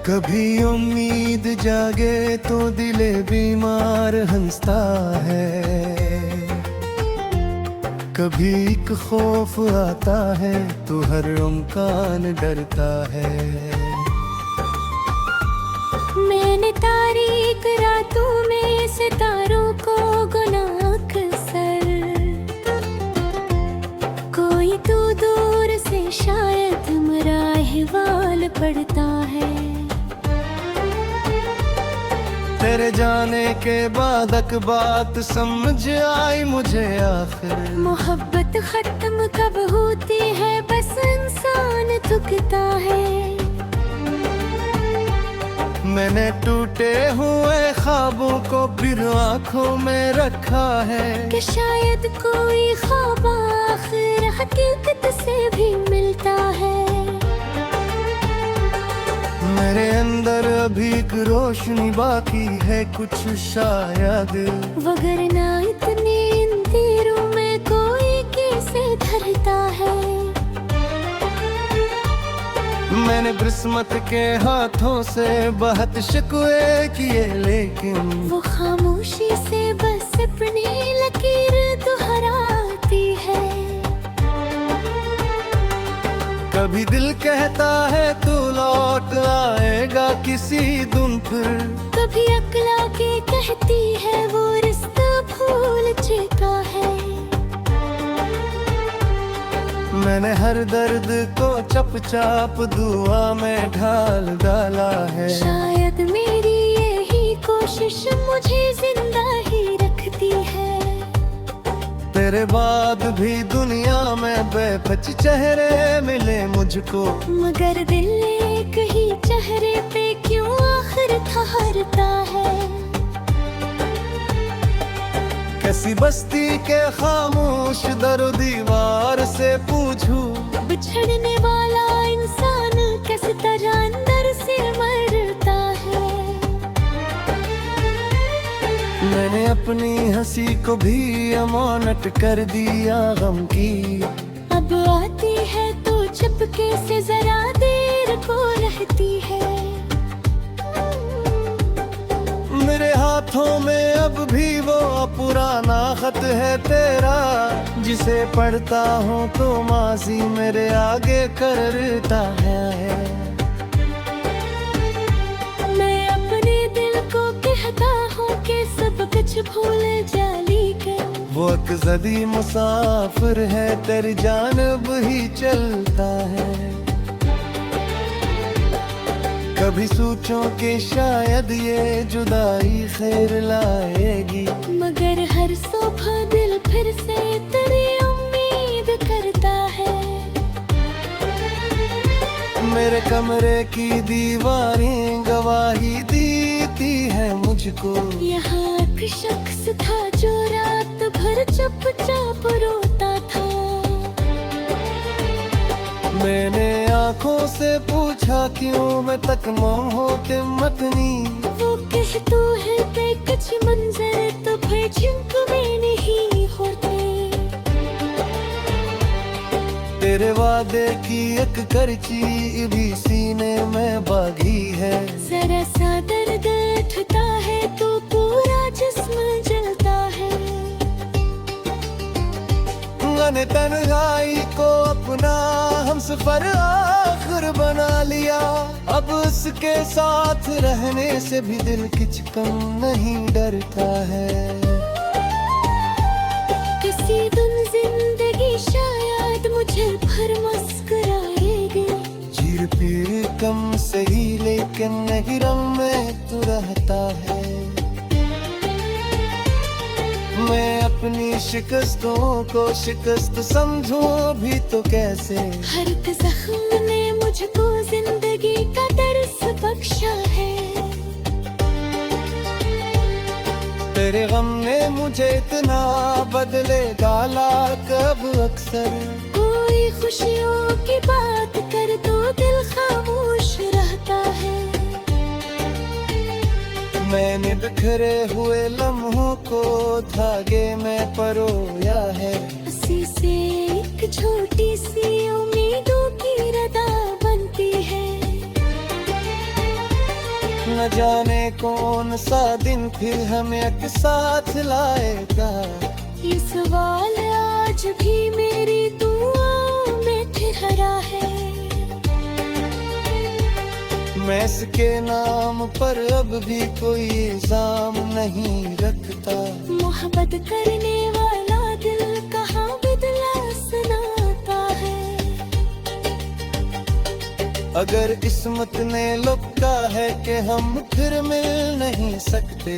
कभी उम्मीद जागे तो दिले बीमार हंसता है, कभी एक खौफ आता है तो हर इम्कान डरता है। मैंने तारीक रातों में सितारों को गुना अक्सर, कोई तो दूर से शायद मेरा अहवाल पढ़ता है। तेरे जाने के बाद एक बात समझ आई मुझे आखिर, मोहब्बत खत्म कब होती है बस इंसान थकता है। मैंने टूटे हुए ख्वाबों को फिर आँखों में रखा है कि शायद कोई ख्वाब आखिर हकीकत से भी मिलता है। मेरे अंदर अभी एक रोशनी बाकी है कुछ शायद, वगरना इतने अंधेरों में कोई कैसे धरता है। मैंने किस्मत के हाथों से बहुत शिकवे किए लेकिन वो खामोशी से बस अपनी लकीर दोहराती है। कभी दिल कहता है तू लौट आएगा किसी दिन फिर, कभी अक्ला के कहती है वो रिश्ता भूल चुका है। मैंने हर दर्द को चुपचाप दुआ में ढाल डाला है। शायद मेरी यही कोशिश मुझे जिंदा ही रखती है। तेरे बाद भी दुनिया में बेपच चेहरे मिले मुझको, मगर दिल एक ही चेहरे पे क्यों आखिर ठहरता है। कैसी बस्ती के खामोश दर दीवार से पूछूं, बिछड़ने वाला इंसान किस तरह अंदर से मरता है। मैंने अपनी हंसी को भी अमानत कर दिया गम की, अब आती है तो चुपके से जरा देर को रहती है। मेरे हाथों में अब भी वो पुराना खत है तेरा, जिसे पढ़ता हूँ तो माजी मेरे आगे करता है। मैं अपने दिल को कहता हूँ कि सब कुछ भूल जा, लेकिन वो एक जदी मुसाफिर है तेरी जानब ही चलता है। कभी सोचो कि शायद ये जुदाई खैर लाएगी, मगर हर सुबह दिल फिर से तेरी उम्मीद करता है। मेरे कमरे की दीवारें गवाही देती है मुझको, यहाँ एक शख्स था जो रात भर चुपचाप रोता था। मैंने आंखों से पूछा क्यों मैं तक मोहते मतनी, वो कहतू है कि कुछ मंजर तो फिर झुंक में नहीं होते। तेरे वादे की एक करची भी सीने में बागी है, जरा सा दर्द उठता है तो पूरा जिस्म जलता है। मैंने तन्हाई को अपना हमसफर आखिर बना लिया, अब उसके साथ रहने से भी दिल कुछ कम नहीं डरता है। किसी दिन जिंदगी शायद मुझे भर मुस्कुराएगी, चीर पीर कम सही लेकिन नहीं रंग में तू रहता है। मैं अपनी शिकस्तों को शिकस्त समझूं भी तो कैसे, हर एक जख्म ने मुझको जिंदगी का दर्स बख्शा है। तेरे गम ने मुझे इतना बदले डाला कब अक्सर, कोई खुशियों की बात कर तो दिल खामोश रहता है। मैंने बिखरे हुए लम्हों को धागे में परोया है, उसी से एक छोटी सी उम्मीदों की रदा बनती है। न जाने कौन सा दिन फिर हमें एक साथ लाएगा। ये सवाल आज भी मेरी दुआओं में ठहरा है। मैं इसके नाम पर अब भी कोई इल्जाम नहीं रखता। मोहब्बत करने वाला दिल कहाँ बदला सुनाता है। अगर किस्मत ने लिखा है कि हम फिर मिल नहीं सकते,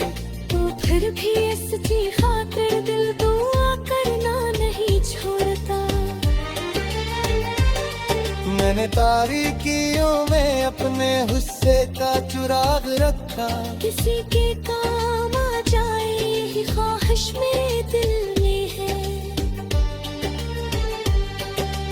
तो फिर भी सच्ची खातिर दिल दुआ करना नहीं छोड़ता। मैंने तारीकियों में अपने गुस्से का चिराग रखा। किसी के काम आ जाए यही ख्वाहिश मेरे दिल में है।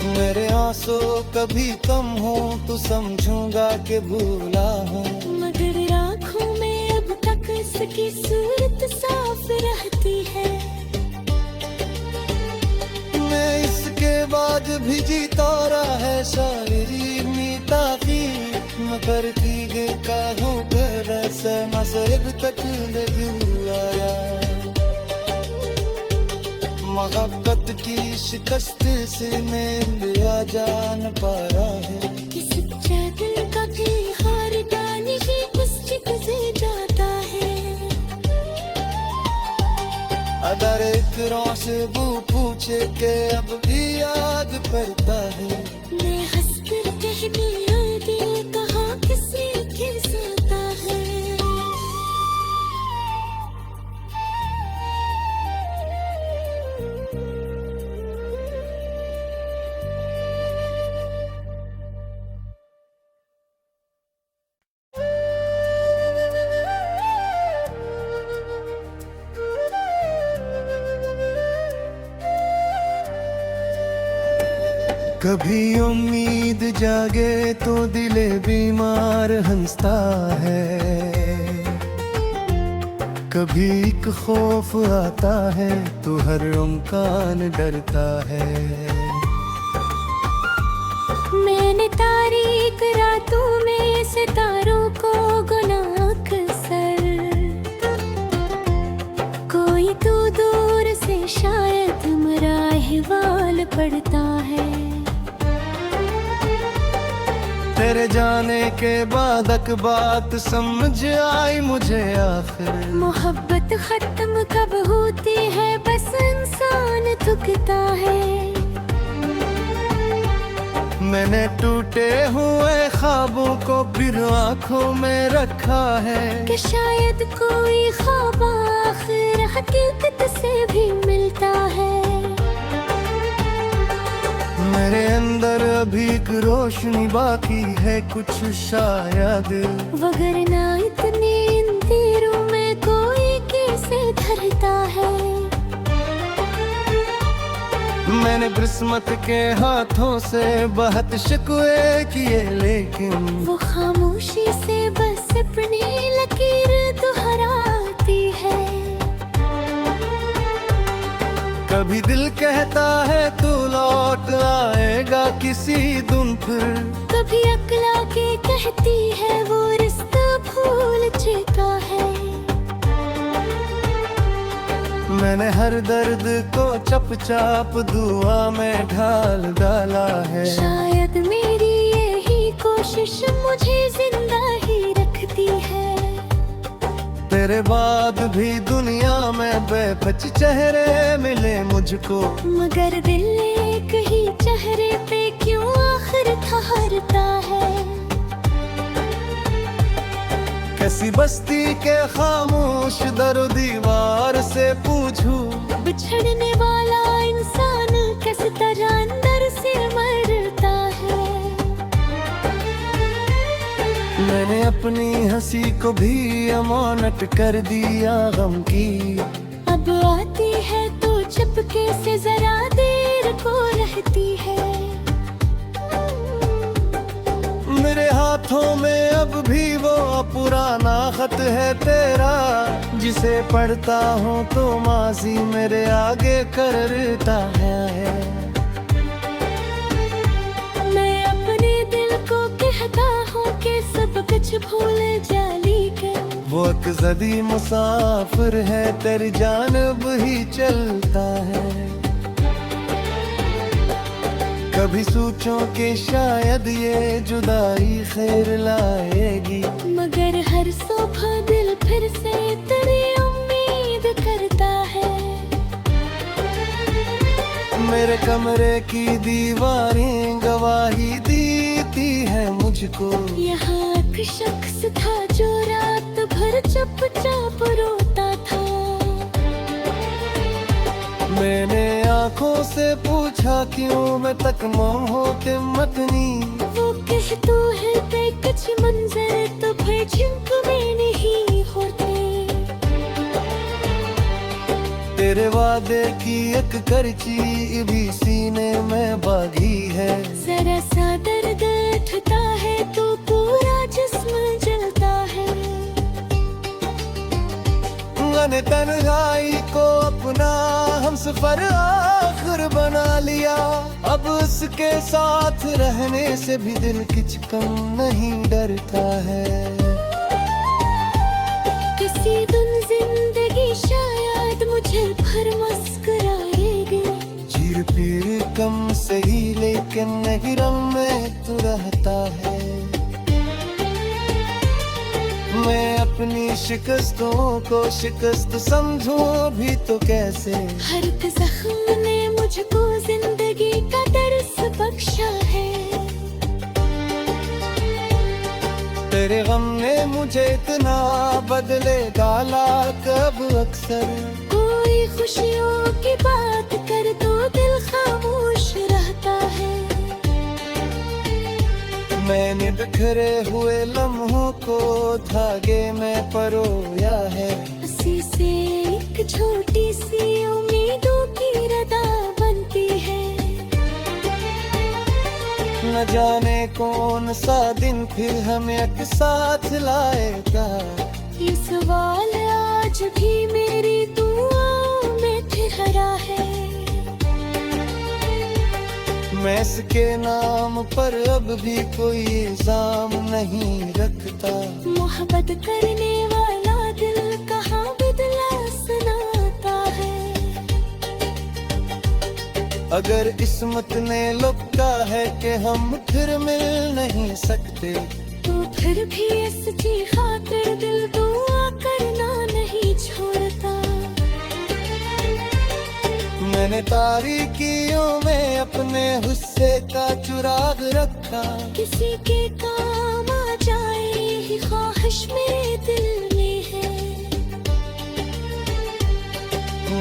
मेरे आंसू कभी कम हो तो समझूंगा कि भूला हूँ, मगर आँखों में अब तक इसकी सूरत साफ रहती है। मैं इसके बाद भी जीता रहा है शायरी मीता की। मगर की काहूँ कर मसरब तक दिल आया। मोहब्बत की शिकस्त से मैं लिया जान पाया है। कि सच्चा दिल का भी हार जाने की मस्जिद से जाता है। अगर इतरों से वो पूछे के अब भी याद पड़ता है, मैं हंसकर कहती हूँ दिल कहाँ किसी के साता है। कभी उम्मीद जागे तो दिले बीमार हंसता है। कभी एक खौफ आता है तो हर इम्कान डरता है। मैंने तारीक रातों में सितारों को गुना अक्सर, कोई तो दूर से शायद मेरा अहवाल पढ़ता है। तेरे जाने के बाद एक बात समझ आई मुझे आखिर। मोहब्बत खत्म कब होती है बस इंसान थकता है। मैंने टूटे हुए ख्वाबों को फिर आँखों में रखा है। कि शायद कोई ख्वाब आखिर हकीकत से भी मिलता है। मेरे अंदर अभी एक रोशनी बाकी है कुछ शायद, वगरना इतने अंधेरों में कोई कैसे धरता है। मैंने किस्मत के हाथों से बहुत शिकवे किए लेकिन वो खामोशी से बस अपनी लकीर दोहराती है। कभी दिल कहता है तू लौट आएगा किसी दिन फिर, कभी अकला के कहती है वो रिश्ता भूल चुका है। मैंने हर दर्द को चुपचाप दुआ में ढाल डाला है। शायद मेरी यही कोशिश मुझे जिंदा ही रखती है। तेरे बाद भी दुनिया में बेपच चेहरे मिले मुझको, मगर दिल एक ही चेहरे पे क्यों आखिर ठहरता है। कैसी बस्ती के खामोश दर दीवार से पूछूं, बिछड़ने वाला इंसान किस तरह अंदर से मरता है। मैंने अपनी हंसी को भी अमानत कर दिया गम की। अब आती है तो चुपके से जरा देर को रहती है। मेरे हाथों में अब भी वो पुराना खत है तेरा, जिसे पढ़ता हूँ तो माजी मेरे आगे करता है। मैं अपने दिल को कहता हूँ के सब कुछ भूल जाली के। वो एक जदी मुसाफिर है, तेरी जानब ही चलता है। कभी सोचो कि शायद ये जुदाई खैर लाएगी, मगर हर सुबह दिल फिर से तेरी उम्मीद करता है। मेरे कमरे की दीवारें गवाही देती है मुझको। यहाँ एक शख्स था जो रात भर चुपचाप रोता था। मैंने आंखों से पूछा क्यों मैं तक होते मतनी। वो कह तू है ते कुछ मंजर तो फिर झुंक में नहीं होते। तेरे वादे की एक करची भी सीने में बागी है। जरा सा दर्द उठता है तो पूरा जिस्म जलता है। मैंने तन्हाई को अपना हमसफर आखिर बना लिया। अब उसके साथ रहने से भी दिल किच कम नहीं डरता है। किसी दिन जिंदगी शायद मुझे भर मुस्कुराएगी। चीर पीर कम सही लेकिन नहीं रम में तू रहता है। मैं अपनी शिकस्तों को शिकस्त समझूं भी तो कैसे। हर एक जख्म ने मुझको जिंदगी का दर्स बख्शा है। तेरे गम ने मुझे इतना बदले डाला कब अक्सर। कोई खुशियों की बात कर तो दिल खामोश रहता है। मैंने बिखरे हुए लम्हों को धागे में परोया है। उसी से एक छोटी सी उम्मीदों की रदा बनती है। न जाने कौन सा दिन फिर हमें एक साथ लाएगा। ये सवाल आज भी मेरी दुआओं में ठहरा है। मैं इसके नाम पर अब भी कोई इल्जाम नहीं रखता। मोहब्बत करने वाला दिल कहाँ बदला सुनाता है। अगर किस्मत ने लिखा है कि हम फिर मिल नहीं सकते, तो फिर भी सच्ची खातिर दिल दुआ करना नहीं छोड़ता। मैंने तारीकियों में अपने गुस्से का चुराग रखा। किसी के काम आ जाए ही ख्वाहिश मेरे दिल में है।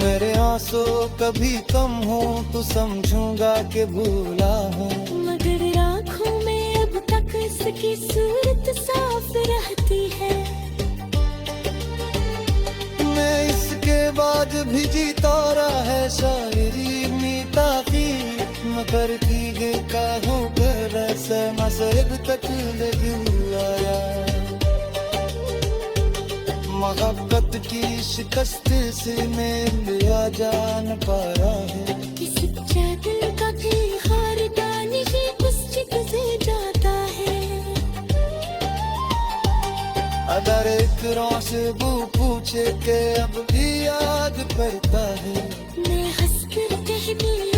मेरे आंसू कभी कम हो तो समझूंगा कि भूला हूँ। मगर आँखों में अब तक इसकी सूरत साफ रहती है। मैं इसके बाद भी जीता रहा है शायरी मीता की। मगर की गई काहूँ कर से मसरब तक आया। मोहब्बत की शिकस्त से मैं लिया जान पा रहा है। इस सच्चा दिल का दिल हारता नहीं, उस चित से जाता है। अगर एक से वो पूछे के अब भी याद पड़ता है। मैं हंस कर कहती